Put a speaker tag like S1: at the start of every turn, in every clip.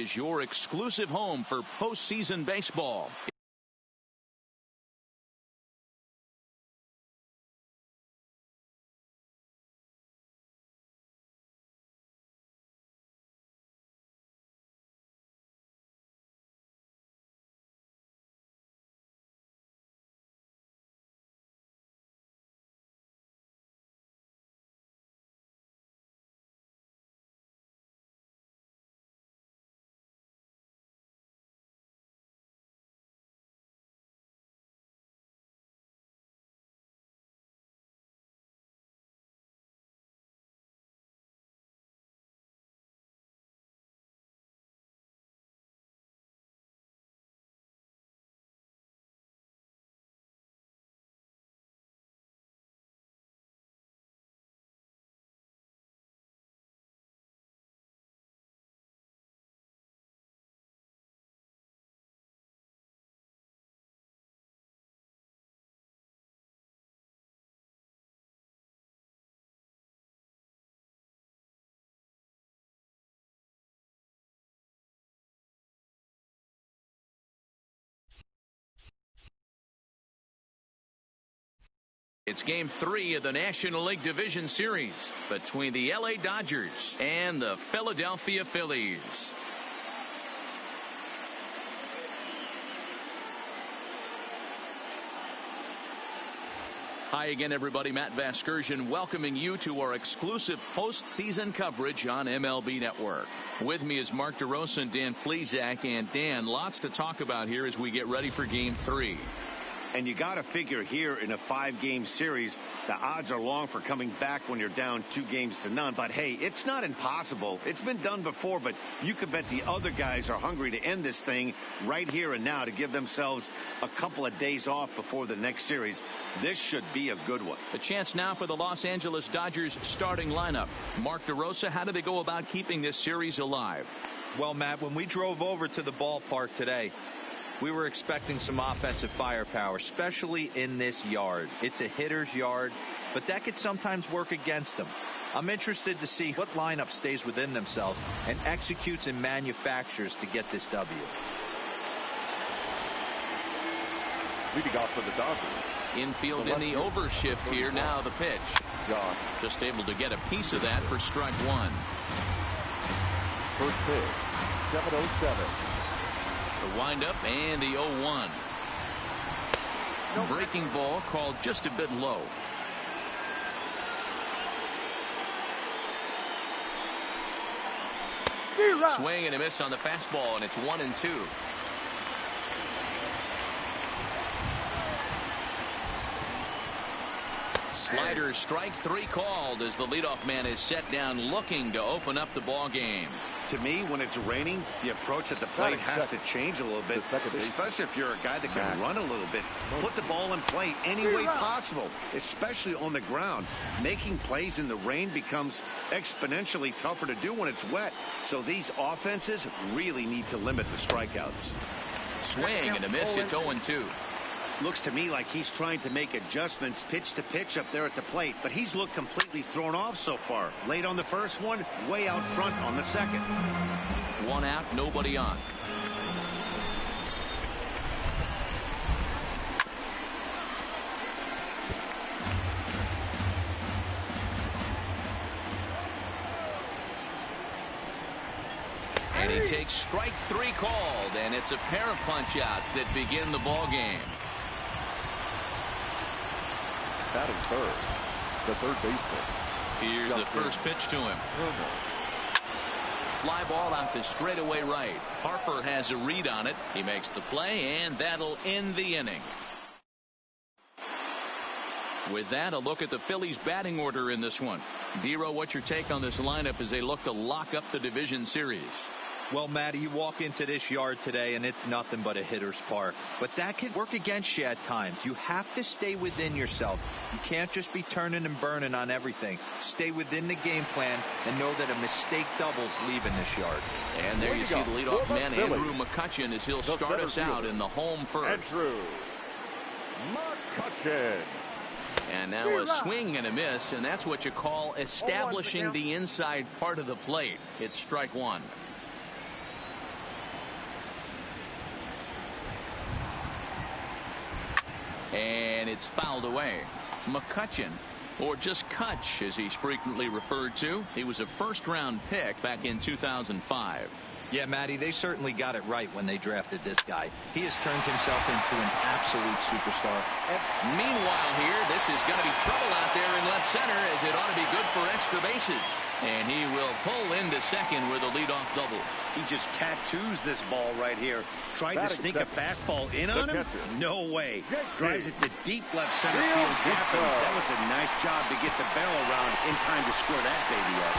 S1: is your exclusive home for postseason baseball. It's Game 3 of the National League Division Series between the LA Dodgers and the Philadelphia Phillies. Hi again, everybody. Matt Vasgersian welcoming you to our exclusive postseason coverage on MLB Network. With me is Mark DeRosa and Dan Plesac. And Dan, lots to talk about here as we get ready for Game 3.
S2: And you got to figure here in a 5-game series, the odds are long for coming back when you're down 2-0. But, hey, it's not impossible. It's been done before, but you could bet the other guys are hungry to end this thing right here and now to give themselves a couple of days off before the next series. This should be a good one.
S1: The chance now for the Los Angeles Dodgers starting lineup. Mark DeRosa, how do they go about keeping this series alive?
S3: Well, Matt, when we drove over to the ballpark today, we were expecting some offensive firepower, especially in this yard. It's a hitter's yard, but that could sometimes work against them. I'm interested to see what lineup stays within themselves and executes and manufactures to get this W.
S4: Leading off for the Dodgers.
S1: Infield in the overshift here. Now the pitch. Just able to get a piece of that for strike one.
S4: First pitch, 7:07.
S1: The windup and the 0-1. Breaking ball called just a bit low. Swing and a miss on the fastball, and it's 1-2. Slider, strike 3 called as the leadoff man is set down looking to open up the ball game.
S2: To me, when it's raining, the approach at the plate has to change a little bit, especially if you're a guy that can run a little bit. Put the ball in play any way possible, especially on the ground. Making plays in the rain becomes exponentially tougher to do when it's wet. So these offenses really need to limit the strikeouts.
S1: Swing and a miss. It's 0-2.
S2: Looks to me like he's trying to make adjustments pitch to pitch up there at the plate, but he's looked completely thrown off so far. Late on the first one, way out front on the second.
S1: 1 out, nobody on. And he takes strike 3 called, and it's a pair of punch-outs that begin the ball game.
S4: Batting third, the third baseman.
S1: Here's the first pitch to him. Fly ball out to straightaway right. Harper has a read on it. He makes the play, and that'll end the inning. With that, a look at the Phillies' batting order in this one. Dero, what's your take on this lineup as they look to lock up the division series?
S3: Well, Matty, you walk into this yard today and it's nothing but a hitter's park. But that can work against you at times. You have to stay within yourself. You can't just be turning and burning on everything. Stay within the game plan and know that a mistake doubles leaving this yard.
S1: And there you see the leadoff man, Andrew McCutchen, as he'll start us out in the home first.
S4: Andrew McCutchen.
S1: And now a swing and a miss, and that's what you call establishing the inside part of the plate. It's strike 1. And it's fouled away. McCutcheon, or just Kutch as he's frequently referred to. He was a first-round pick back in 2005.
S3: Yeah, Matty, they certainly got it right when they drafted this guy. He has turned himself into an absolute superstar.
S1: Meanwhile here, this is going to be trouble out there in left center, as it ought to be good for extra bases. And he will pull into second with a leadoff double.
S2: He just tattoos this ball right here. Tried to sneak a fastball in on him? No way. Drives it to deep left center field gap. That was a nice job to get the barrel around in time to score that baby up.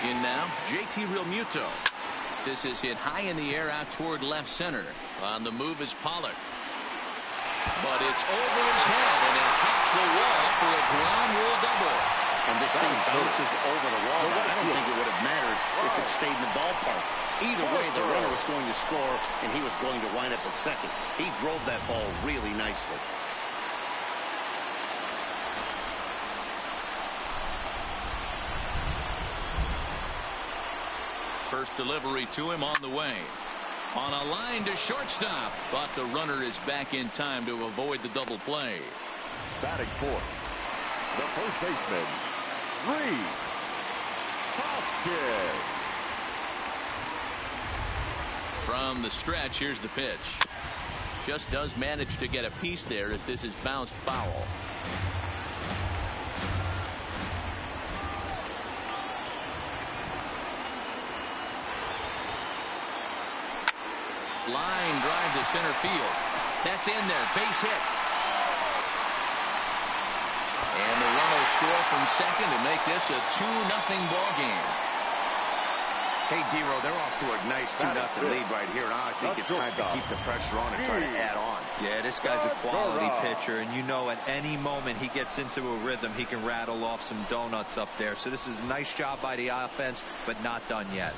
S1: In now, JT Realmuto. This is hit high in the air out toward left center. On the move is Pollock. But it's over his head, and it popped the wall for a ground rule double.
S2: And this thing bounces over the wall. I don't think it would have mattered if it stayed in the ballpark. Either way, the runner was going to score, and he was going to wind up at second. He drove that ball really nicely.
S1: First delivery to him on the way. On a line to shortstop, but the runner is back in time to avoid the double play.
S4: Batting fourth, the first baseman, Reed Hoskins.
S1: From the stretch, here's the pitch. Just does manage to get a piece there as this is bounced foul. Line drive to center field. That's in there. Base hit. And the run will score from second to make this a 2-0 ball game.
S2: Hey, Dero, they're off to a nice 2-0 lead right here. Now I think it's time to keep the pressure on and try to add on.
S3: Yeah, this guy's a quality pitcher, and you know at any moment he gets into a rhythm, he can rattle off some donuts up there. So this is a nice job by the offense, but not done yet.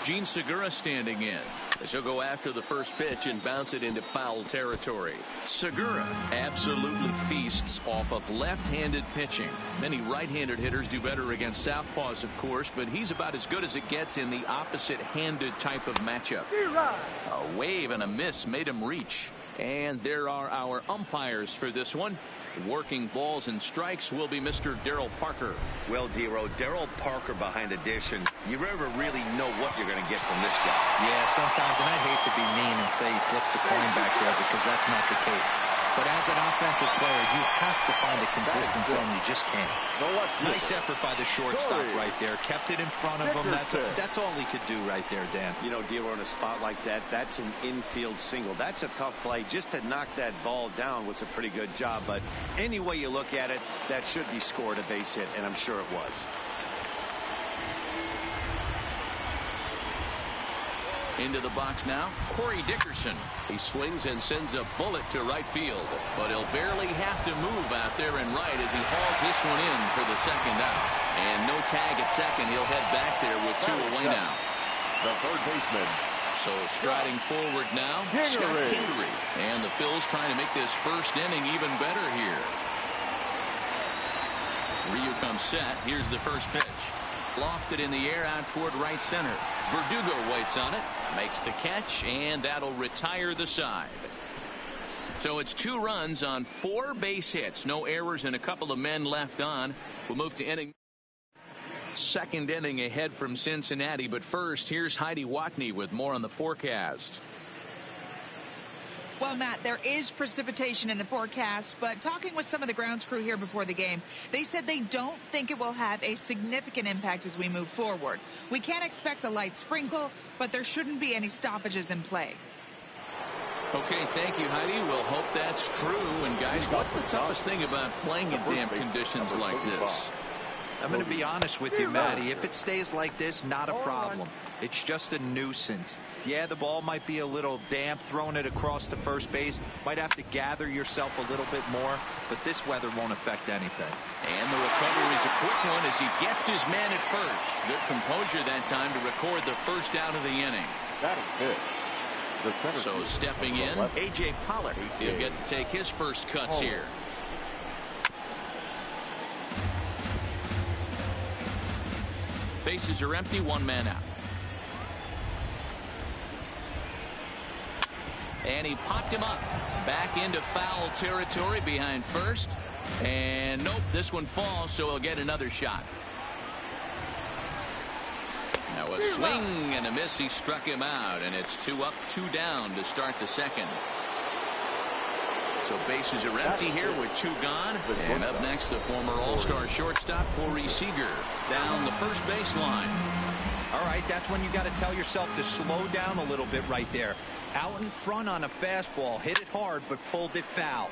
S1: Gene Segura standing in as he'll go after the first pitch and bounce it into foul territory. Segura absolutely feasts off of left-handed pitching. Many right-handed hitters do better against southpaws, of course, but he's about as good as it gets in the opposite-handed type of matchup. A wave and a miss made him reach. And there are our umpires for this one. Working balls and strikes will be Mr. Darryl Parker.
S2: Well, Dero, Darryl Parker behind the dish, and you never really know what you're going to get from this guy.
S3: Yeah, sometimes, and I'd hate to be mean and say he flips a coin back there because that's not the case. But as an offensive player, you have to find a consistency, and you just can't. Nice effort by the shortstop right there. Kept it in front of him. That's all he could do right there, Dan.
S2: You know, Dero, in a spot like that, that's an infield single. That's a tough play. Just to knock that ball down was a pretty good job. But any way you look at it, that should be scored a base hit, and I'm sure it was.
S1: Into the box now, Corey Dickerson. He swings and sends a bullet to right field, but he'll barely have to move out there in right as he hauls this one in for the second out. And no tag at second. He'll head back there with two away now.
S4: The third baseman.
S1: So striding forward now, Scott Kingery. And the Phils trying to make this first inning even better here. Ryu comes set. Here's the first pitch. Lofted in the air out toward right center. Verdugo waits on it, makes the catch, and that'll retire the side. So it's 2 runs on 4 base hits. No errors and a couple of men left on. We'll move to inning. Second inning ahead from Cincinnati, but first, here's Heidi Watney with more on the forecast.
S5: Well, Matt, there is precipitation in the forecast, but talking with some of the grounds crew here before the game, they said they don't think it will have a significant impact as we move forward. We can't expect a light sprinkle, but there shouldn't be any stoppages in play.
S1: Okay, thank you, Heidi. We'll hope that's true. And, guys, what's the toughest thing about playing in damp conditions like this?
S3: I'm going to be honest with you, Matty. If it stays like this, not a problem. It's just a nuisance. Yeah, the ball might be a little damp, throwing it across to first base. Might have to gather yourself a little bit more, but this weather won't affect anything.
S1: And the recovery is a quick one as he gets his man at first. Good composure that time to record the first out of the inning.
S4: That is good.
S1: So stepping in, A.J. Pollard. He'll get to take his first cuts here. Bases are empty, one man out. And he popped him up. Back into foul territory behind first. And nope, this one falls, so he'll get another shot. Now a swing and a miss. He struck him out, and it's 2 up, 2 down to start the second. So bases are empty here with 2 gone. And up next, the former All-Star shortstop, Corey Seager, down the first baseline.
S3: All right, that's when you got to tell yourself to slow down a little bit right there. Out in front on a fastball, hit it hard, but pulled it foul.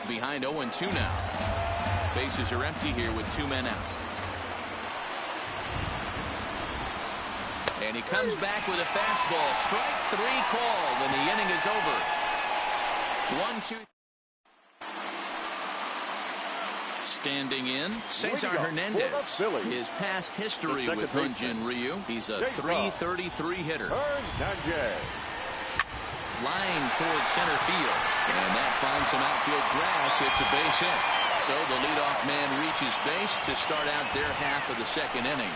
S1: Behind 0-2 now. Bases are empty here with 2 men out. And he comes back with a fastball. Strike 3 called, and the inning is over. 1-2. Standing in, Cesar Hernandez. His past history with Hyunjin Ryu. He's a .333 hitter. Line towards center field. And that finds some outfield grass. It's a base hit. So the leadoff man reaches base to start out their half of the second inning.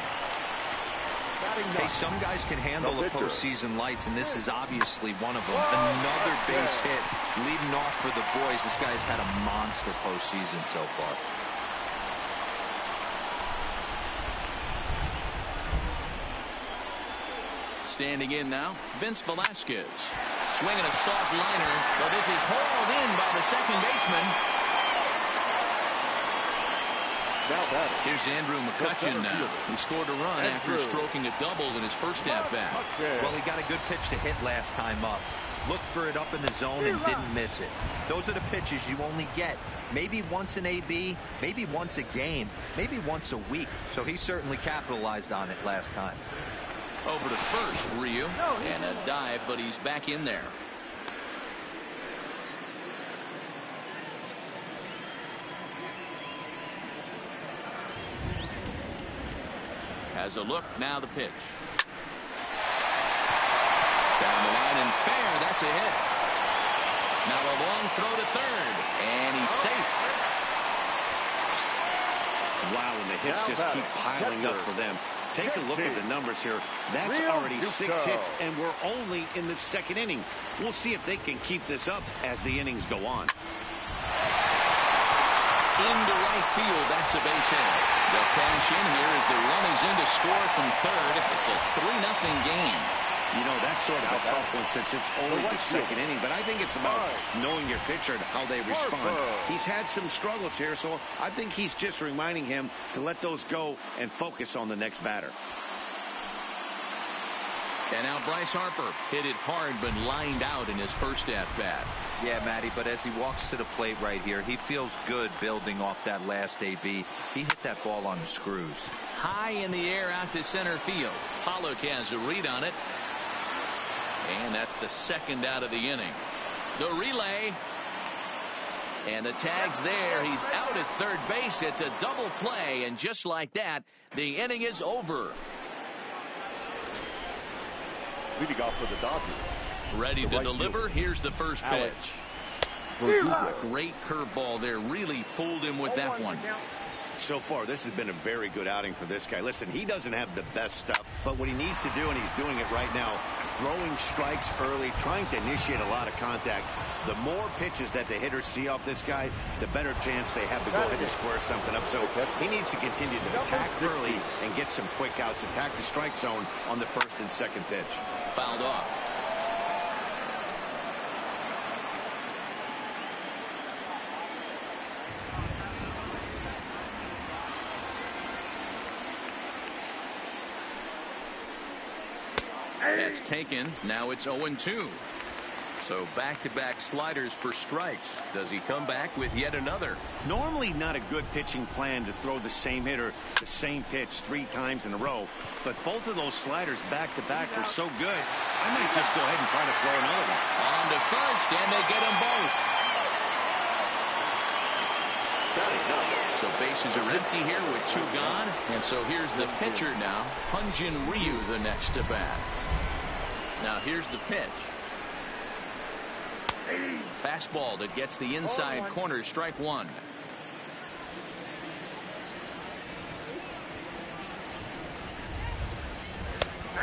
S3: Hey, some guys can handle the postseason lights, and this is obviously one of them. Another base hit leading off for the boys. This guy's had a monster postseason so far.
S1: Standing in now, Vince Velasquez. Swinging a soft liner, but this is hauled in by the second baseman. Here's Andrew McCutchen now. He scored a run after stroking a double in his first at-bat.
S3: Well, he got a good pitch to hit last time up. Looked for it up in the zone and didn't miss it. Those are the pitches you only get maybe once an AB, maybe once a game, maybe once a week. So he certainly capitalized on it last time.
S1: Over to first, Ryu. And a dive, but he's back in there. Has a look, now the pitch. Down the line and fair, that's a hit. Now a long throw to third, and he's safe.
S2: Wow, and the hits just keep piling up for them. Take a look at the numbers here. That's already 6 hits, and we're only in the second inning. We'll see if they can keep this up as the innings go on.
S1: Into right field, that's a base hit. They'll cash in here as the run is in to score from third. It's a 3-0 game.
S2: You know, that's sort of a tough one since it's only the second inning, but I think it's about knowing your pitcher and how they respond. He's had some struggles here, so I think he's just reminding him to let those go and focus on the next batter.
S1: And now Bryce Harper hit it hard but lined out in his first at-bat.
S3: Yeah, Matty, but as he walks to the plate right here, he feels good building off that last AB. He hit that ball on the screws.
S1: High in the air out to center field. Pollock has a read on it. And that's the second out of the inning. The relay. And the tag's there. He's out at third base. It's a double play. And just like that, the inning is over.
S4: Leading off for the Dodgers.
S1: Ready to deliver. Here's the first pitch. Great curveball there. Really fooled him with that one.
S2: So far, this has been a very good outing for this guy. Listen, he doesn't have the best stuff, but what he needs to do, and he's doing it right now, throwing strikes early, trying to initiate a lot of contact. The more pitches that the hitters see off this guy, the better chance they have to go ahead and square something up. So he needs to continue to attack early and get some quick outs, attack the strike zone on the first and second pitch.
S1: Fouled off. That's taken. Now it's 0-2. So back-to-back sliders for strikes. Does he come back with yet another?
S2: Normally not a good pitching plan to throw the same hitter the same pitch 3 times in a row, but both of those sliders back-to-back were so good, I might just go ahead and try to throw another one.
S1: On to first, and they get them both. So bases are empty here with 2 gone. And so here's the pitcher now. Hyunjin Ryu the next to bat. Now here's the pitch. Fastball that gets the inside corner, strike one.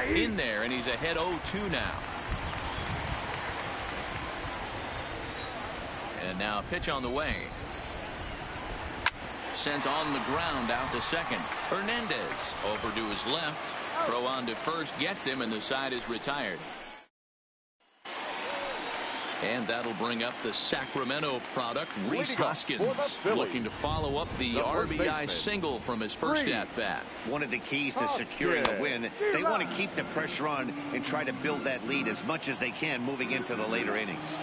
S1: In there, and he's ahead 0-2 now. And now a pitch on the way. Sent on the ground out to second. Hernandez over to his left. Throw on to first gets him, and the side is retired. And that'll bring up the Sacramento product, Rhys Hoskins, looking to follow up the RBI single from his first at-bat.
S2: One of the keys to securing a win, they want to keep the pressure on and try to build that lead as much as they can moving into the later innings.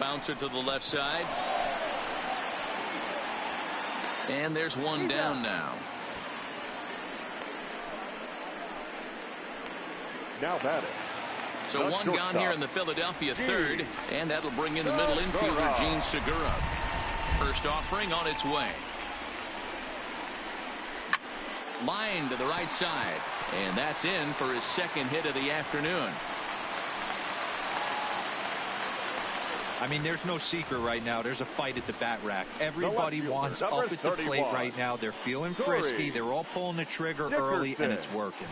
S1: Bouncer to the left side. And there's one down now.
S4: Now batting.
S1: So one gone here in the Philadelphia third, and that'll bring in the middle infielder, Gene Segura. First offering on its way. Line to the right side, and that's in for his second hit of the afternoon.
S3: I mean, there's no secret right now. There's a fight at the bat rack. Everybody wants up at the plate right now. They're feeling frisky. They're all pulling the trigger early, and it's working.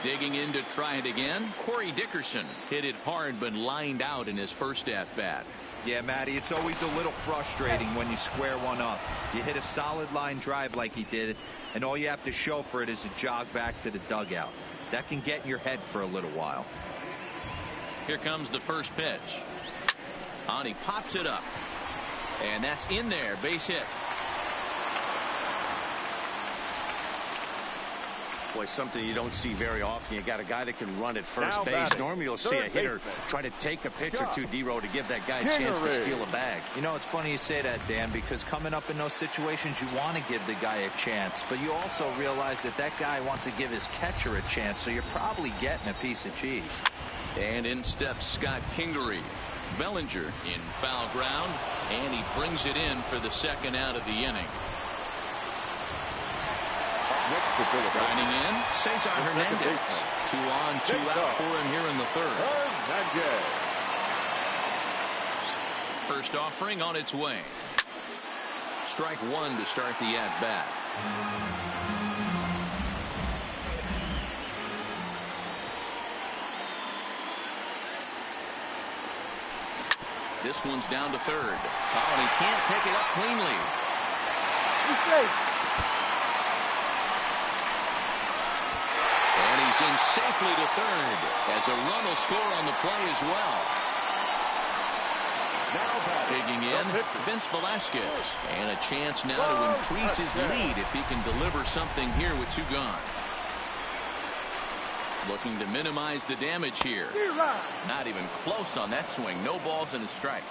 S1: Digging in to try it again. Corey Dickerson hit it hard but lined out in his first at-bat.
S3: Yeah, Matty, it's always a little frustrating when you square one up. You hit a solid line drive like he did, and all you have to show for it is a jog back to the dugout. That can get in your head for a little while.
S1: Here comes the first pitch. On, he pops it up. And that's in there. Base hit.
S2: Boy, something you don't see very often. You got a guy that can run at first base. Normally you'll see a hitter try to take a pitch or two, D-Row, to give that guy a chance to steal a bag.
S3: You know, it's funny you say that, Dan, because coming up in those situations, you want to give the guy a chance, but you also realize that that guy wants to give his catcher a chance, so you're probably getting a piece of cheese.
S1: And in steps Scott Kingery. Bellinger in foul ground, and he brings it in for the second out of the inning. Signing in, Cesar Hernandez. 2 on, 2 out for him here in the third. First offering on its way. Strike one to start the at-bat. This one's down to third. Oh, and he can't pick it up cleanly.
S4: He's safe.
S1: And he's in safely to third, as a run will score on the play as well. Digging in, Vince Velasquez, and a chance now to increase his lead if he can deliver something here with 2 gone. Looking to minimize the damage here. Not even close on that swing. No balls and a strike.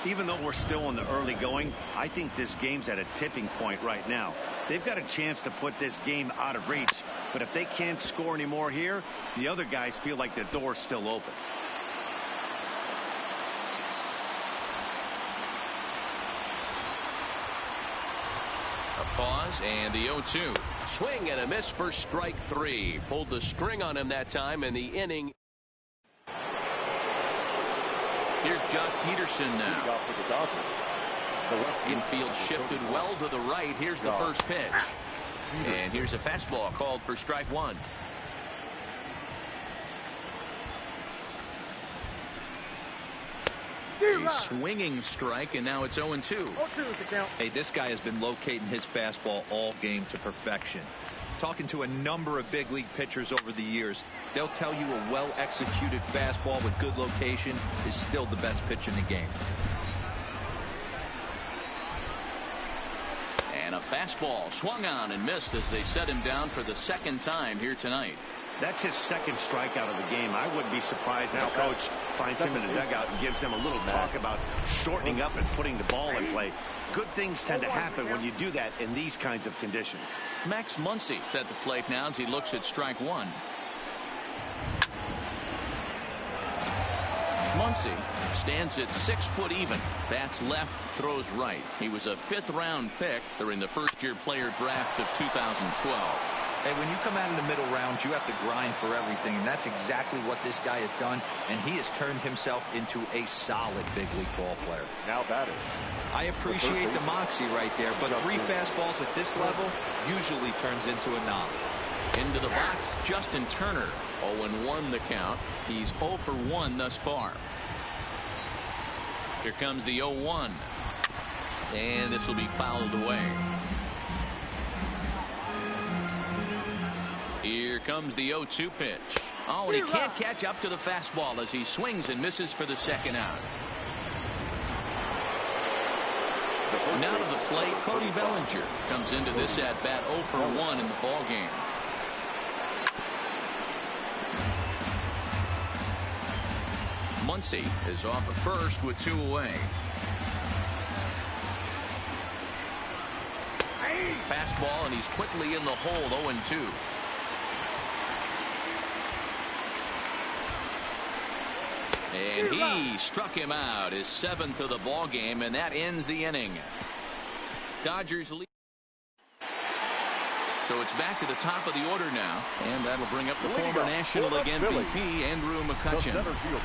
S2: Even though we're still in the early going, I think this game's at a tipping point right now. They've got a chance to put this game out of reach, but if they can't score anymore here, the other guys feel like the door's still open.
S1: A pause and the 0-2.
S6: Swing and a miss for strike 3. Pulled the string on him that time, and the inning.
S1: Here's Jock Peterson now. Infield shifted well to the right. Here's the first pitch. And here's a fastball called for strike 1. A swinging strike, and now it's 0-2.
S3: Hey, this guy has been locating his fastball all game to perfection. Talking to a number of big league pitchers over the years, they'll tell you a well-executed fastball with good location is still the best pitch in the game.
S1: And a fastball swung on and missed as they set him down for the second time here tonight.
S2: That's his second strikeout of the game. I wouldn't be surprised if the coach finds him in the dugout and gives him a little talk about shortening up and putting the ball in play. Good things tend to happen when you do that in these kinds of conditions.
S1: Max Muncy at the plate now as he looks at strike one. Muncy stands at 6 foot even. Bats left, throws right. He was a 5th round pick during the first-year player draft of 2012.
S3: Hey, when you come out in the middle rounds, you have to grind for everything, and that's exactly what this guy has done, and he has turned himself into a solid big league ball player.
S4: Now batting.
S3: I appreciate the moxie right there, but 3 fastballs at this level usually turns into a knock.
S1: Into the box, Justin Turner. 0-1 the count. He's 0 for 1 thus far. Here comes the 0-1. And this will be fouled away. Here comes the 0-2 pitch. Oh, and he can't catch up to the fastball as he swings and misses for the second out. Now to the plate, Cody Bellinger comes into this at bat 0 for 1 in the ball game. Muncy is off at first with 2 away. Fastball, and he's quickly in the hole. 0-2. And he struck him out, his 7th of the ball game, and that ends the inning. Dodgers lead. So it's back to the top of the order now, and that'll bring up the former National League MVP, Andrew McCutchen.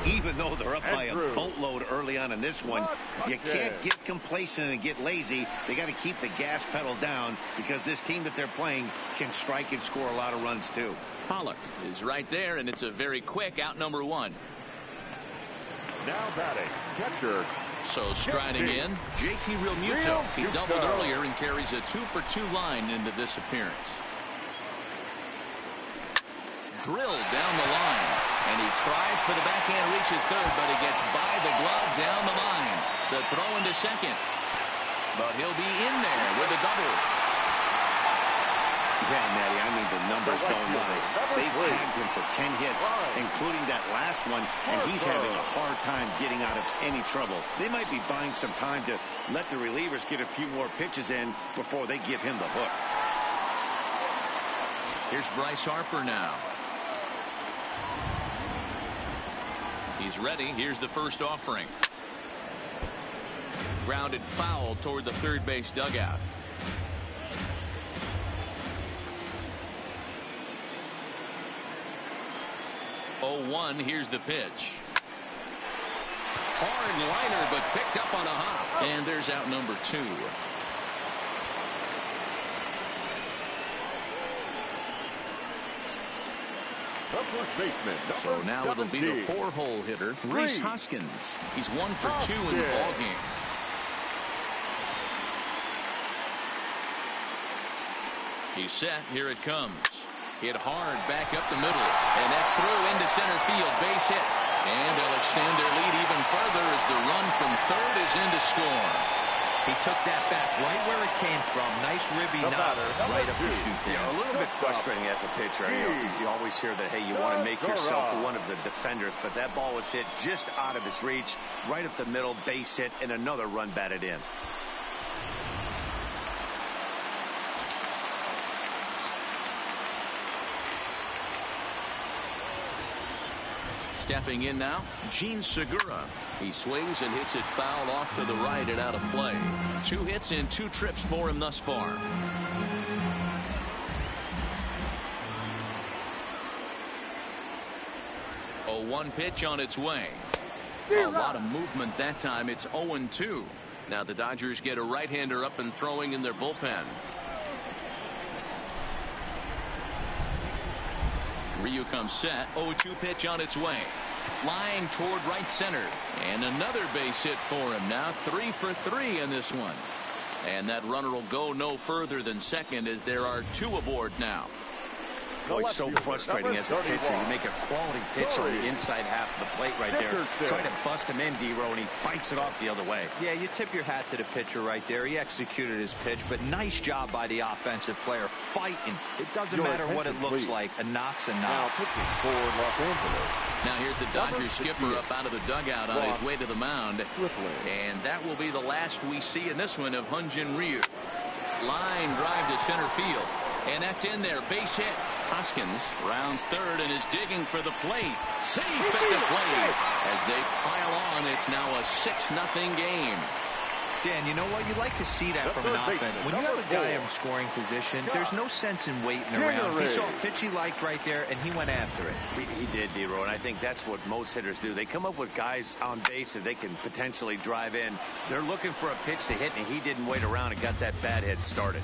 S2: Even though they're up by a boatload early on in this one, you can't get complacent and get lazy. They got to keep the gas pedal down because this team that they're playing can strike and score a lot of runs too.
S1: Pollock is right there, and it's a very quick out number 1.
S4: Now batting, catcher.
S1: So striding in, JT Realmuto. He doubled earlier and carries a 2 for 2 line into this appearance. Drilled down the line, and he tries for the backhand reach at third, but he gets by the glove down the line. The throw into second, but he'll be in there with a double.
S2: Yeah, Matty, I mean, the numbers don't lie. They've tagged him for 10 hits, including that last one, and he's having a hard time getting out of any trouble. They might be buying some time to let the relievers get a few more pitches in before they give him the hook.
S1: Here's Bryce Harper now. He's ready. Here's the first offering. Grounded foul toward the third base dugout. 0-1. Here's the pitch. Hard liner, but picked up on a hop. And there's out number 2.
S4: The first baseman.
S1: So now it'll be the 4-hole hitter, Rhys Hoskins. He's 1 for 2 in the ball game. He's set. Here it comes. Hit hard back up the middle, and that's through into center field. Base hit, and they'll extend their lead even further as the run from third is in to score.
S3: He took that back right where it came from. Nice ribby nod right up the chute there.
S2: A little bit frustrating as a pitcher. You always hear that, hey, you want to make yourself one of the defenders, but that ball was hit just out of his reach, right up the middle, base hit, and another run batted in.
S1: Stepping in now, Gene Segura. He swings and hits it foul off to the right and out of play. 2 hits and 2 trips for him thus far. A 1 pitch on its way. A lot of movement that time. It's 0-2. Now the Dodgers get a right-hander up and throwing in their bullpen. Ryu comes set. 0-2 pitch on its way. Flying toward right center. And another base hit for him. Now 3 for 3 in this one. And that runner will go no further than second as there are 2 aboard now.
S2: Oh, it's so frustrating as a pitcher. You make a quality pitch on the inside half of the plate right there. Try to bust him in, D-Row, and he fights it off the other way.
S3: Yeah, you tip your hat to the pitcher right there. He executed his pitch, but nice job by the offensive player fighting. It doesn't matter what it looks like. A knock's a knock.
S4: Now pitching for Los Angeles.
S1: Now here's the Dodgers skipper up out of the dugout on his way to the mound. And that will be the last we see in this one of Hyun-Jin Ryu. Line drive to center field. And that's in there. Base hit. Hoskins rounds third and is digging for the plate. Safe at the plate. As they pile on, it's now a 6-0 game.
S3: Dan, you know what? You like to see that from an offense. When you have a guy in scoring position, there's no sense in waiting around. He saw a pitch he liked right there, and he went after it.
S2: He did, D-Row, and I think that's what most hitters do. They come up with guys on base that they can potentially drive in. They're looking for a pitch to hit, and he didn't wait around and got that bat hit started.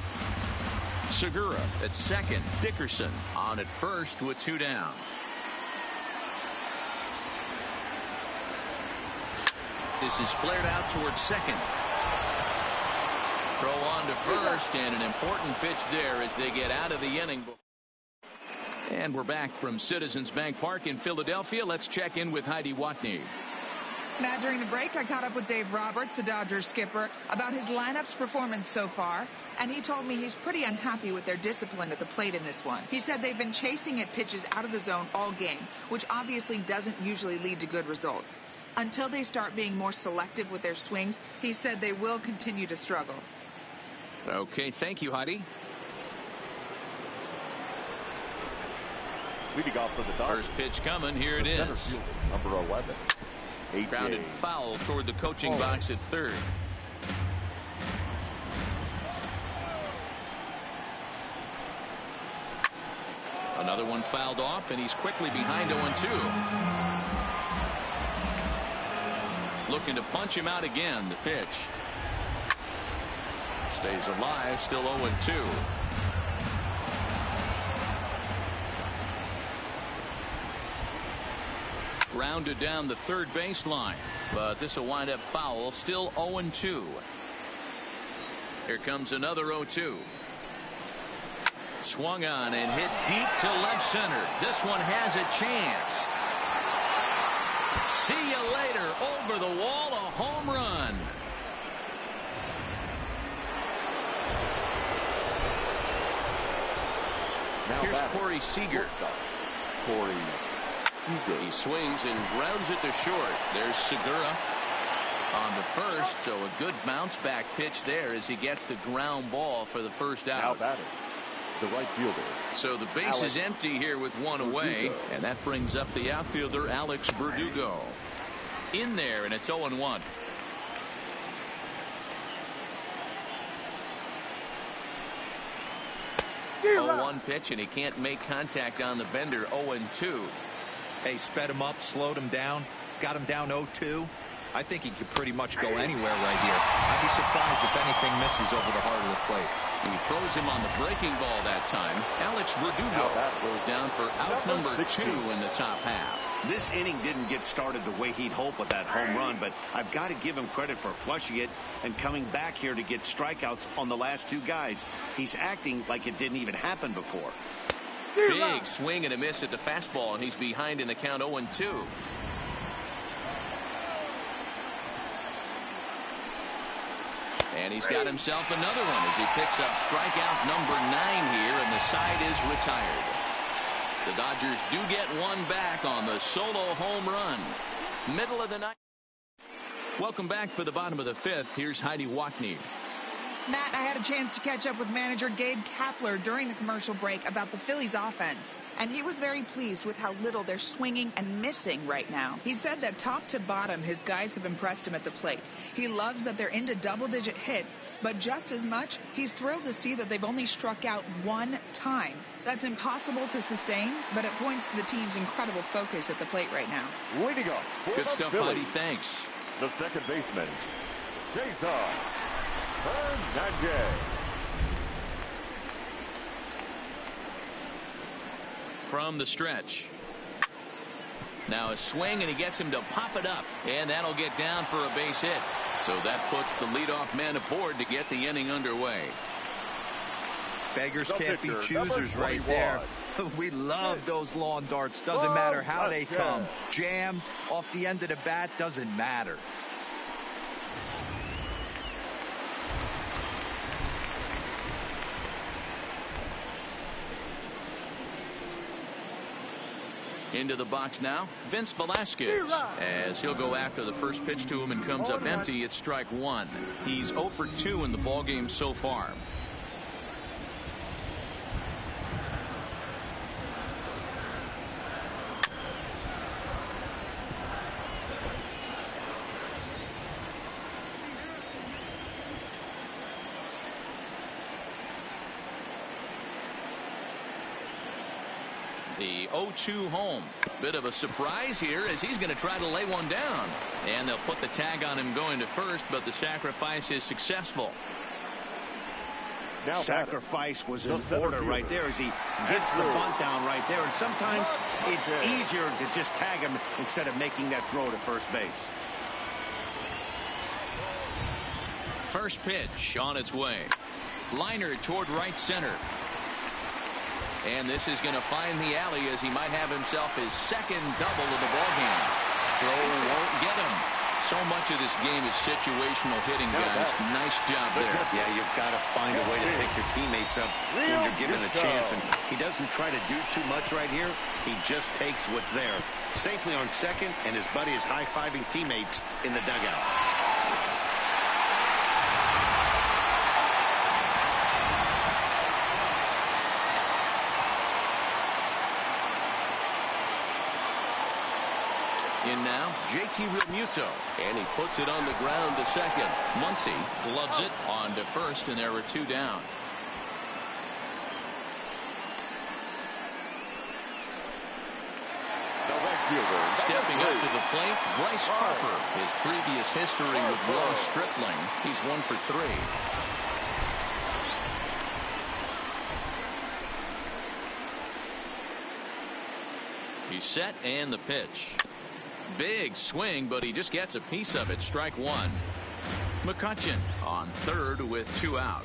S1: Segura at second. Dickerson on at first with 2 down. This is flared out towards second. Throw on to first, and an important pitch there as they get out of the inning. And we're back from Citizens Bank Park in Philadelphia. Let's check in with Heidi Watney.
S5: Matt, during the break, I caught up with Dave Roberts, the Dodgers skipper, about his lineup's performance so far, and he told me he's pretty unhappy with their discipline at the plate in this one. He said they've been chasing at pitches out of the zone all game, which obviously doesn't usually lead to good results. Until they start being more selective with their swings, he said they will continue to struggle.
S1: Okay, thank you, Heidi.
S4: Leading off for the Dodgers.
S1: First pitch coming. Here it is.
S4: Number 11.
S1: Grounded foul toward the coaching box at third. Another one fouled off, and he's quickly behind 0-2. Looking to punch him out again. The pitch stays alive, still 0-2. Grounded down the third baseline, but this will wind up foul. Still 0-2. Here comes another 0-2. Swung on and hit deep to left center. This one has a chance. See you later. Over the wall, a home run.
S4: Now
S1: here's Corey Seager. He swings and grounds it to short. There's Segura on the first, so a good bounce back pitch there as he gets the ground ball for the first out.
S4: Now batting, the right fielder.
S1: So the base is empty here with one away, and that brings up the outfielder Alex Verdugo. In there, and it's 0-1. One pitch, and he can't make contact on the bender. 0-2.
S3: Hey, sped him up, slowed him down, got him down 0-2. I think he could pretty much go anywhere right here. I'd be surprised if anything misses over the heart of the plate.
S1: He throws him on the breaking ball that time. Alex Verdugo goes down for out number 2 in the top half.
S2: This inning didn't get started the way he'd hoped with that home run, but I've got to give him credit for flushing it and coming back here to get strikeouts on the last 2 guys. He's acting like it didn't even happen before.
S1: Big swing and a miss at the fastball, and he's behind in the count 0-2. And he's got himself another one as he picks up strikeout number 9 here, and the side is retired. The Dodgers do get one back on the solo home run. Middle of the night. Welcome back for the bottom of the 5th. Here's Heidi Watney.
S5: Matt, I had a chance to catch up with manager Gabe Kapler during the commercial break about the Phillies offense, and he was very pleased with how little they're swinging and missing right now. He said that top to bottom, his guys have impressed him at the plate. He loves that they're into double-digit hits, but just as much, he's thrilled to see that they've only struck out 1 time. That's impossible to sustain, but it points to the team's incredible focus at the plate right now.
S4: Way to go.
S1: Good stuff, Heidi. Thanks.
S4: The second baseman, Jason Hernandez.
S1: From the stretch. Now a swing, and he gets him to pop it up, and that'll get down for a base hit. So that puts the leadoff man aboard to get the inning underway.
S3: Beggars can't be choosers right there. We love those lawn darts. Doesn't matter how they come. Jammed, off the end of the bat, doesn't matter.
S1: Into the box now, Vince Velasquez, as he'll go after the first pitch to him and comes up empty. It's strike one. He's 0 for 2 in the ballgame so far. The 0-2 home. Bit of a surprise here as he's going to try to lay one down. And they'll put the tag on him going to first, but the sacrifice is successful.
S2: Now sacrifice was in order right there as he gets the bunt down right there. And sometimes it's easier to just tag him instead of making that throw to first base.
S1: First pitch on its way. Liner toward right center. And this is going to find the alley as he might have himself his second double of the ballgame. Throw won't get him. So much of this game is situational hitting, guys. Nice job there.
S2: Yeah, you've got to find a way to pick your teammates up when you're given the chance. And he doesn't try to do too much right here. He just takes what's there. Safely on second, and his buddy is high-fiving teammates in the dugout.
S1: In now, JT Realmuto, and he puts it on the ground to second. Muncy gloves it on to first, and there were two down. Stepping up to the plate, Bryce Harper. His previous history with Will Stripling. He's 1 for 3. He's set, and the pitch. Big swing, but he just gets a piece of it. Strike one. McCutchen on third with 2 out.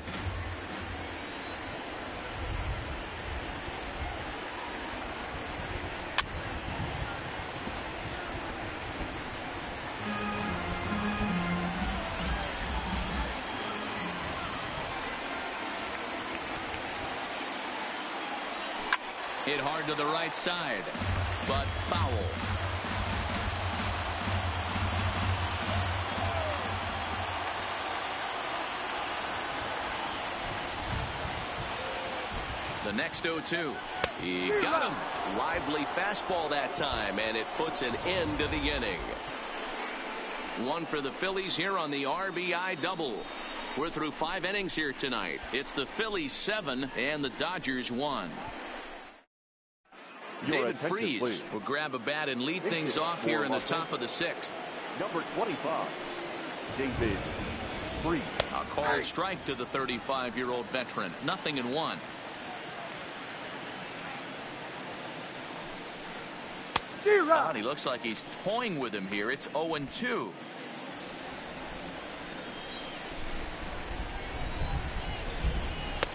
S1: Hit hard to the right side, but foul. The next 0-2. He got him. Lively fastball that time, and it puts an end to the inning. One for the Phillies here on the RBI double. We're through 5 innings here tonight. It's the Phillies 7 and the Dodgers 1. David Freese will grab a bat and lead things off here in the top of the 6th.
S4: Number 25, David Freese.
S1: A called strike to the 35-year-old veteran. 0-1. God, he looks like he's toying with him here. It's 0-2.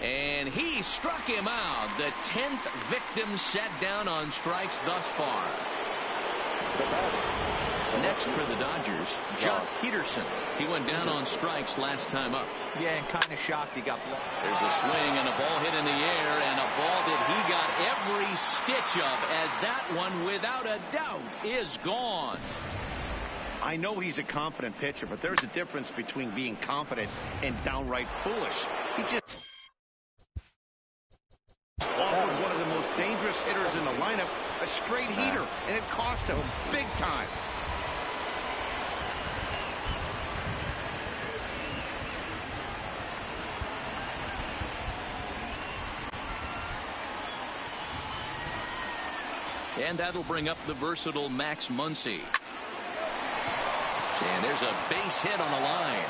S1: And he struck him out. The 10th victim set down on strikes thus far. Next for the Dodgers, Jock Peterson. He went down on strikes last time up.
S3: Yeah, and kind of shocked he got blocked.
S1: There's a swing and a ball hit in the air, and a ball that he got every stitch of, as that one, without a doubt, is gone.
S2: I know he's a confident pitcher, but there's a difference between being confident and downright foolish. He just offered one of the most dangerous hitters in the lineup a straight heater, and it cost him big time.
S1: And that'll bring up the versatile Max Muncy. And there's a base hit on the line.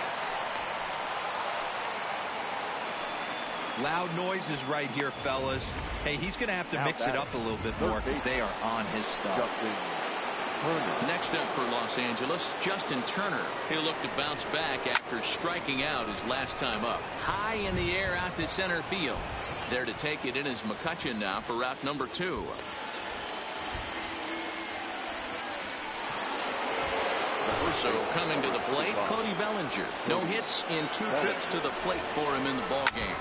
S3: Loud noises right here, fellas. Hey, he's going to have to mix it up a little bit more because they are on his stuff.
S1: Next up for Los Angeles, Justin Turner. He'll look to bounce back after striking out his last time up. High in the air out to center field. There to take it in is McCutcheon now for route number 2. So coming to the plate, Cody Bellinger. No hits in 2 trips to the plate for him in the ball game.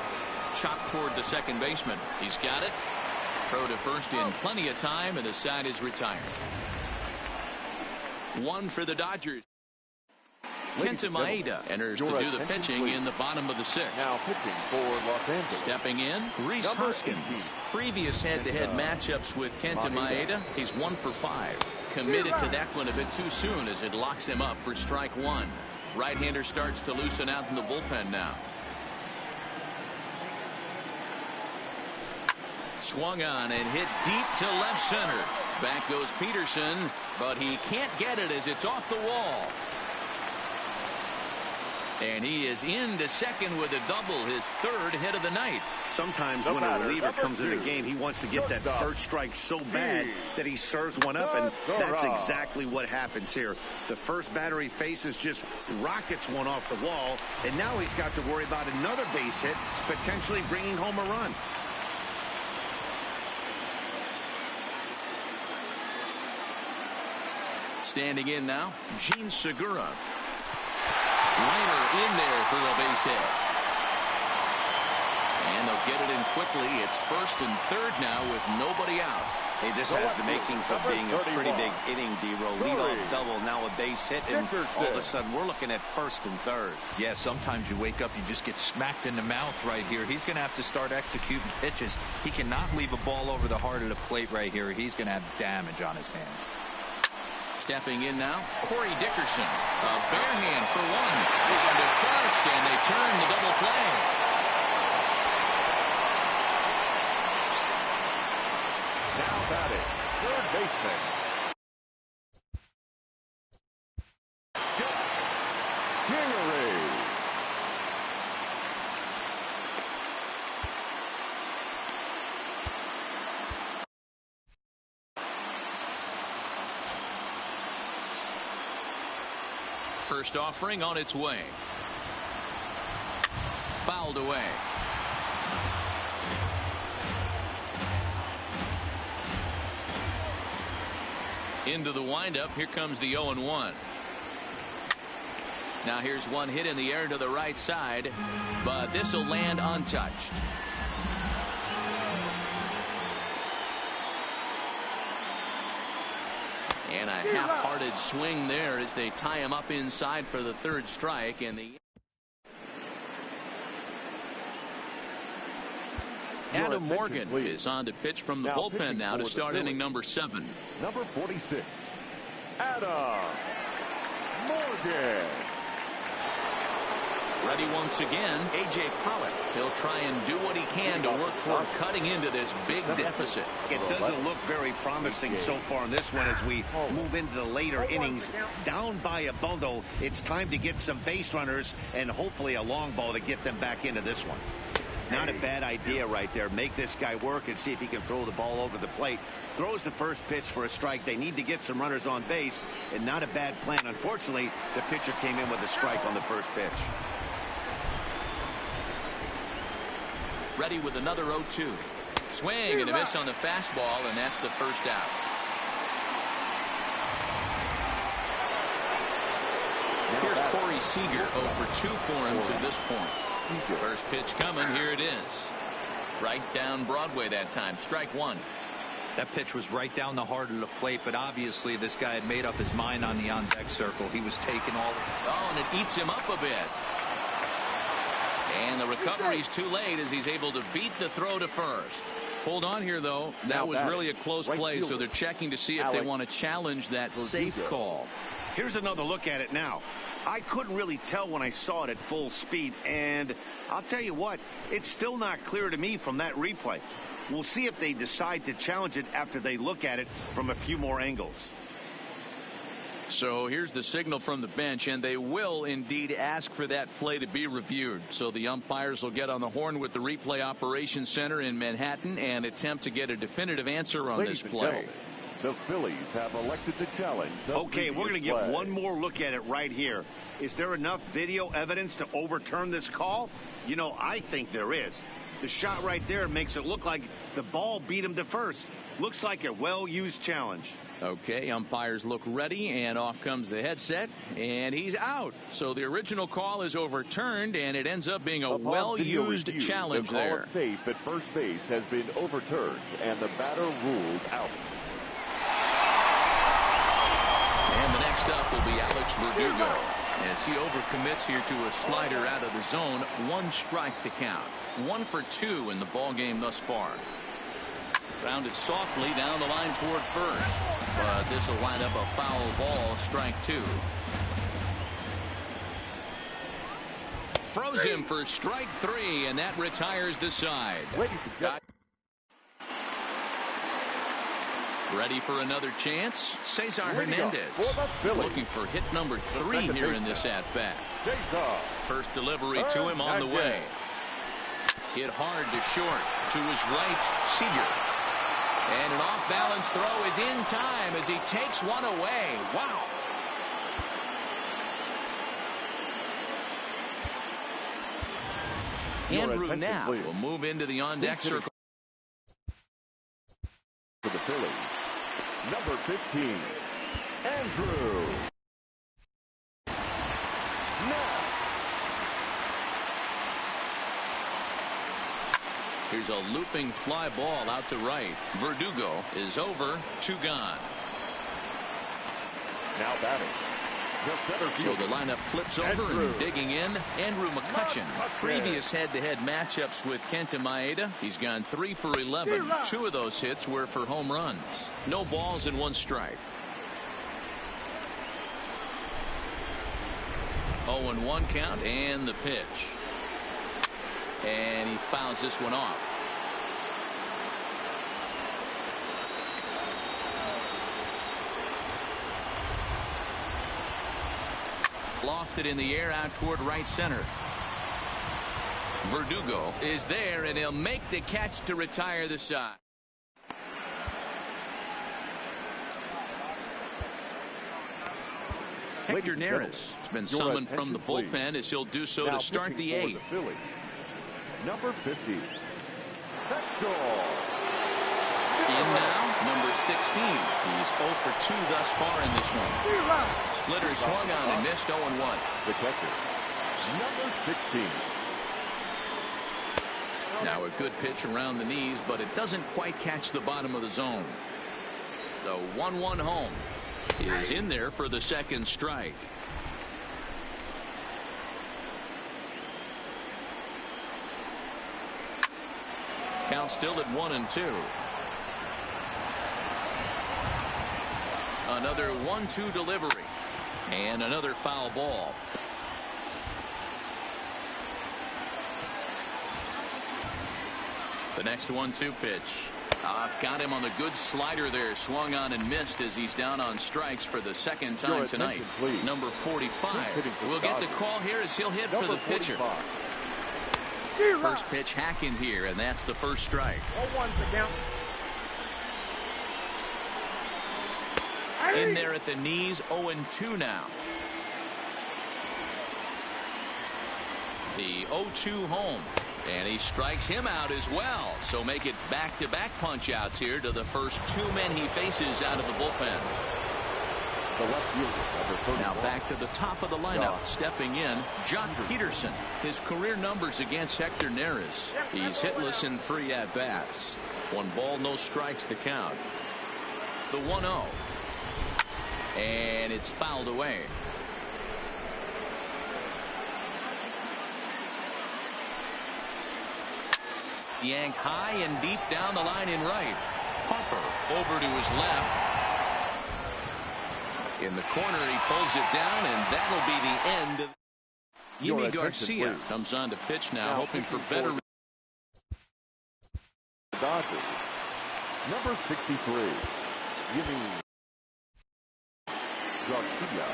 S1: Chopped toward the second baseman. He's got it. Throw to first in plenty of time, and the side is retired. 1 for the Dodgers. Kenta Maeda enters to do the pitching in the bottom of the 6th.
S4: Now pitching for Los Angeles.
S1: Stepping in, Rhys Hoskins.
S4: 18.
S1: Previous head-to-head matchups with Kenta Maeda, he's 1 for 5. Committed to that one a bit too soon as it locks him up for strike 1. Right-hander starts to loosen out in the bullpen now. Swung on and hit deep to left center. Back goes Peterson, but he can't get it as it's off the wall. And he is into second with a double, his 3rd hit of the night.
S2: Sometimes when a reliever comes in the game, he wants to get that first strike so bad that he serves one up, and that's exactly what happens here. The first batter he faces just rockets one off the wall, and now he's got to worry about another base hit, potentially bringing home a run.
S1: Standing in now, Gene Segura. Liner in there for a base hit. And they'll get it in quickly. It's 1st and 3rd now with nobody out.
S2: Hey, this has the makings of being a pretty big inning, D-Row. Leadoff double, now a base hit, and all of a sudden we're looking at 1st and 3rd.
S3: Yeah, sometimes you wake up, you just get smacked in the mouth right here. He's going to have to start executing pitches. He cannot leave a ball over the heart of the plate right here. He's going to have damage on his hands.
S1: Stepping in now, Corey Dickerson. A bare hand for 1. Into first, and they turn the double play.
S4: Now batting, 3rd baseman. Kingery.
S1: First offering on its way. Fouled away. Into the windup. Here comes the 0-1. Now here's one hit in the air to the right side, but this will land untouched. And a half-hearted swing there as they tie him up inside for the 3rd strike. And the Adam Morgan is on to pitch from the bullpen now to start inning number 7.
S4: Number 46, Adam Morgan.
S1: Ready once again, A.J. Pollock. He'll try and do what he can to work toward cutting into this big deficit.
S2: It doesn't look very promising so far in this one as we move into the later innings. Down by a bundle, it's time to get some base runners and hopefully a long ball to get them back into this one. Not a bad idea right there. Make this guy work and see if he can throw the ball over the plate. Throws the first pitch for a strike. They need to get some runners on base, and not a bad plan. Unfortunately, the pitcher came in with a strike on the first pitch.
S1: Ready with another 0-2. Swing and a miss on the fastball, and that's the first out. Here's Corey Seager, 0 for 2 for him to this point. First pitch coming, here it is. Right down Broadway that time, strike 1.
S3: That pitch was right down the heart of the plate, but obviously this guy had made up his mind on the on-deck circle. He was taking all of it.
S1: Oh, and it eats him up a bit. And the recovery's too late as he's able to beat the throw to first. Hold on here, though. That was really a close play, so they're checking to see if they want to challenge that safe call.
S2: Here's another look at it now. I couldn't really tell when I saw it at full speed, and I'll tell you what, it's still not clear to me from that replay. We'll see if they decide to challenge it after they look at it from a few more angles.
S1: So here's the signal from the bench, and they will indeed ask for that play to be reviewed. So the umpires will get on the horn with the replay operations center in Manhattan and attempt to get a definitive answer on this play.
S4: The Phillies have elected to challenge.
S2: Okay, we're going to get one more look at it right here. Is there enough video evidence to overturn this call? You know, I think there is. The shot right there makes it look like the ball beat him to first. Looks like a well-used challenge.
S1: Okay, umpires look ready, and off comes the headset, and he's out. So the original call is overturned, and it ends up being a well-used challenge there.
S4: The call safe at first base has been overturned, and the batter ruled out.
S1: And the next up will be Alex Verdugo, as he overcommits here to a slider out of the zone. 1 strike to count. 1 for 2 in the ball game thus far. Grounded softly down the line toward first, but this will wind up a foul ball. Strike 2. Froze him for strike 3, and that retires the side. Ready for another chance? Cesar Hernandez looking for hit number 3 here in this at-bat. First delivery to him on the way. Hit hard to short. To his right, Seager. And an off-balance throw is in time as he takes one away. Wow. Andrew now will move into the on-deck circle.
S4: For the Phillies, number 15, Andrew. Now.
S1: Here's a looping fly ball out to right. Verdugo is over, 2 gone.
S4: Now batting.
S1: So the lineup flips over and digging in. Andrew McCutchen. Previous head-to-head matchups with Kenta Maeda. He's gone 3 for 11. 2 of those hits were for home runs. No balls and 1 strike. 0-1 count and the pitch. And he fouls this one off. Lofted in the air out toward right center. Verdugo is there, and he'll make the catch to retire the side. Hector Neris has been summoned from the bullpen, as he'll do so to start the 8th.
S4: Number 50, Hector.
S1: In now, number 16. He's 0 for 2 thus far in this one. Splitter swung on and missed. 0-1.
S4: The catcher, number 16.
S1: Now a good pitch around the knees, but it doesn't quite catch the bottom of the zone. The 1-1 home is in there for the 2nd strike. Count still at 1-2. Another 1-2 delivery and another foul ball. The next 1-2 pitch. Got him on the good slider there. Swung on and missed as he's down on strikes for the 2nd time tonight. Number 45 will get the call here as he'll hit for the pitcher. First pitch hacking here, and that's the 1st strike.
S7: 0-1 to count.
S1: In there at the knees. 0-2 now. The 0-2 home, and he strikes him out as well. So make it back-to-back punch-outs here to the first 2 men he faces out of the bullpen.
S4: The left fielder,
S1: now back to the top of the lineup. Stepping in, Jock Peterson. His career numbers against Hector Neris. He's hitless in 3 at-bats. 1 ball, no strikes to count. The 1-0. And it's fouled away. Yanked high and deep down the line in right. Harper over to his left. In the corner, he pulls it down, and that'll be the end of. Yimi Garcia comes on to pitch now, hoping for better.
S4: Dodgers, number 63, Yimi Garcia.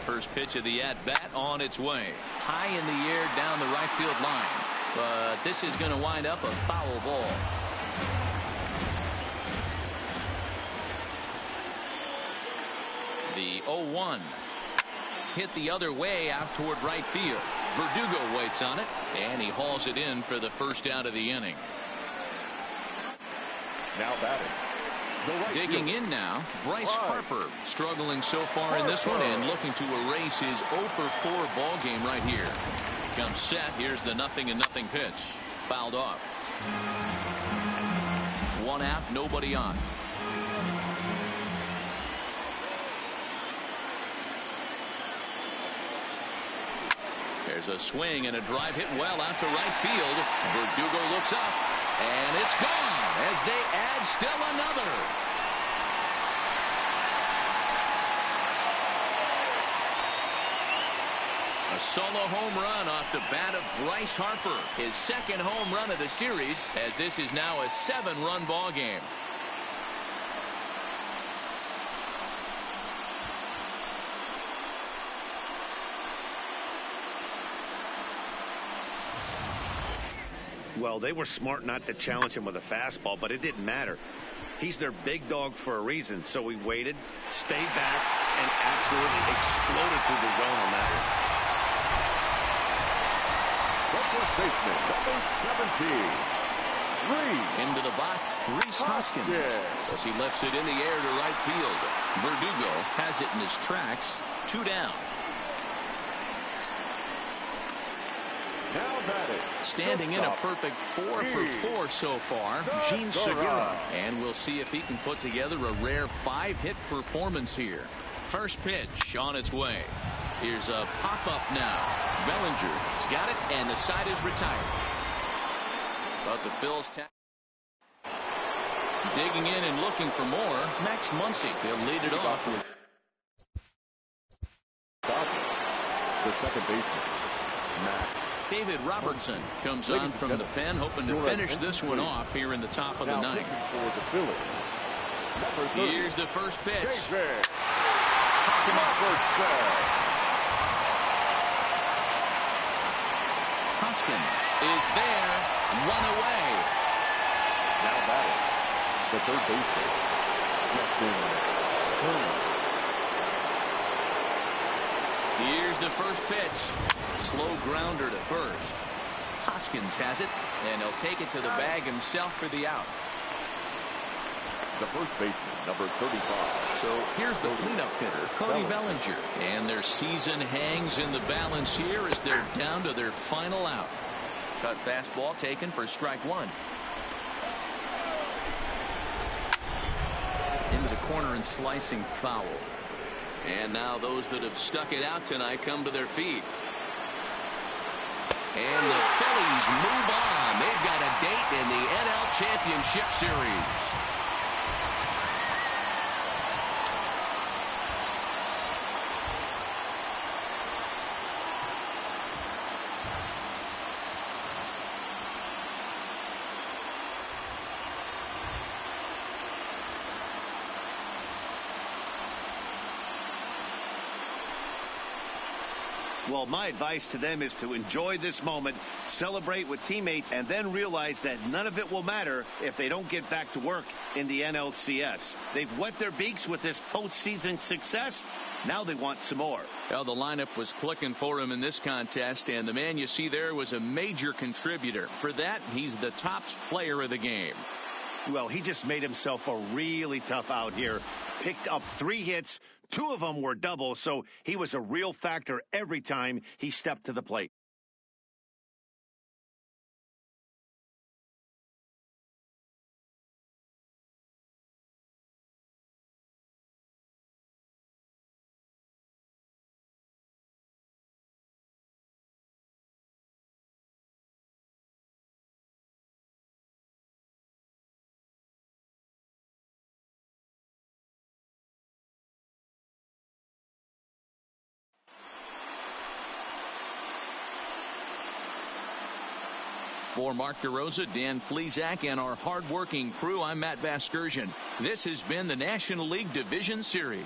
S1: First pitch of the at-bat on its way. High in the air down the right field line. But this is going to wind up a foul ball. The 0-1. hit the other way out toward right field. Verdugo waits on it, and he hauls it in for the first out of the inning.
S4: Now batting.
S1: Digging in now, Bryce Harper, struggling so far in this one and looking to erase his 0-for-4 ball game right here. Comes set. Here's the 0-0 pitch. Fouled off. 1 out, nobody on. There's a swing and a drive hit well out to right field. Verdugo looks up, and it's gone as they add still another. A solo home run off the bat of Bryce Harper. His second home run of the series, as this is now a 7-run ball game.
S2: Well, they were smart not to challenge him with a fastball, but it didn't matter. He's their big dog for a reason, so he waited, stayed back, and absolutely exploded through the zone on that one.
S4: First baseman, number 17,
S1: Into the box, Rhys Hoskins, as he lifts it in the air to right field. Verdugo has it in his tracks. 2 down.
S4: Now batting.
S1: Standing in a perfect 4-for-4 so far, Jean Segura. And we'll see if he can put together a rare 5-hit performance here. First pitch on its way. Here's a pop-up now. Bellinger's got it, and the side is retired. But the Phils digging in and looking for more. Max Muncy. He'll lead it off with
S4: the second baseman, Max.
S1: David Robertson comes on from the pen, hoping to finish this one off here in the top of the ninth. Here's the first pitch. Hoskins is there. Run away.
S4: Now batting, the third baseman, Justin Turner.
S1: Here's the first pitch. Slow grounder to first. Hoskins has it, and he'll take it to the bag himself for the out.
S4: The first baseman, number 35.
S1: So here's the cleanup hitter, Cody Bellinger. And their season hangs in the balance here as they're down to their final out. Cut fastball taken for strike 1. Into the corner and slicing foul. And now those that have stuck it out tonight come to their feet. And the Phillies move on. They've got a date in the NL Championship Series.
S2: Well, my advice to them is to enjoy this moment, celebrate with teammates, and then realize that none of it will matter if they don't get back to work in the NLCS. They've wet their beaks with this postseason success. Now they want some more.
S1: Well, the lineup was clicking for him in this contest, and the man you see there was a major contributor. For that, he's the top player of the game.
S2: Well, he just made himself a really tough out here. Picked up 3 hits. 2 of them were doubles, so he was a real factor every time he stepped to the plate.
S1: For Mark DeRosa, Dan Plesac, and our hard-working crew, I'm Matt Vasgersian. This has been the National League Division Series.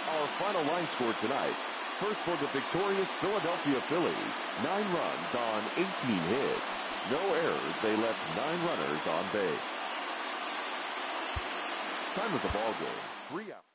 S4: Our final line score tonight. First for the victorious Philadelphia Phillies, 9 runs on 18 hits. No errors they left 9 runners on base. Time of the ball game, 3 hours.